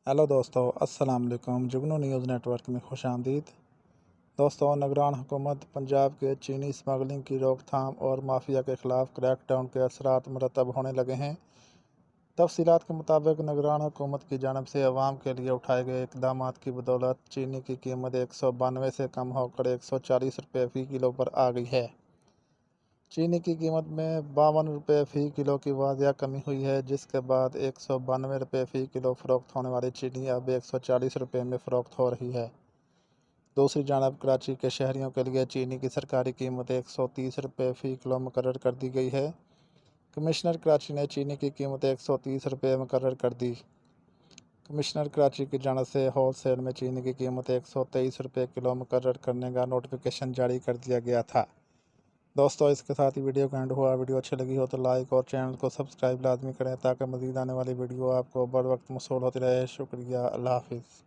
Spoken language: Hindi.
हेलो दोस्तों, अस्सलाम वालेकुम। जुगनू न्यूज़ नेटवर्क में खुशामदीद। दोस्तों, निगरान हुकूमत पंजाब के चीनी स्मगलिंग की रोकथाम और माफिया के ख़िलाफ़ क्रैकडाउन के असरात मुरतब होने लगे हैं। तफसीलात के मुताबिक निगरान हुकूमत की जानिब से अवाम के लिए उठाए गए इक़दाम की बदौलत चीनी की कीमत 192 से कम होकर 140 रुपये फ़ी किलो पर आ गई है। चीनी की कीमत में 52 रुपये फ़ी किलो की वाज़िया कमी हुई है, जिसके बाद 192 रुपये फ़ी किलो फ़रोख्त होने वाली चीनी अब 140 रुपये में फ़रोख्त हो रही है। दूसरी जानब कराची के शहरियों के लिए चीनी की सरकारी कीमत 130 रुपये फ़ी किलो मुकर्रर कर दी गई है। कमिश्नर कराची ने चीनी की कीमत 130 रुपये मुकर्रर कर दी। कमिश्नर कराची की जानिब से होल सेल में चीनी की कीमत 123 रुपये किलो मुकर्रर करने का नोटिफिकेशन जारी कर दिया गया था। दोस्तों, इसके साथ ही वीडियो का एंड हुआ। वीडियो अच्छी लगी हो तो लाइक और चैनल को सब्सक्राइब लाजमी करें ताकि मज़ीद आने वाली वीडियो आपको बर वक्त मौसूल होती रहे। शुक्रिया। अल्लाह हाफिज़।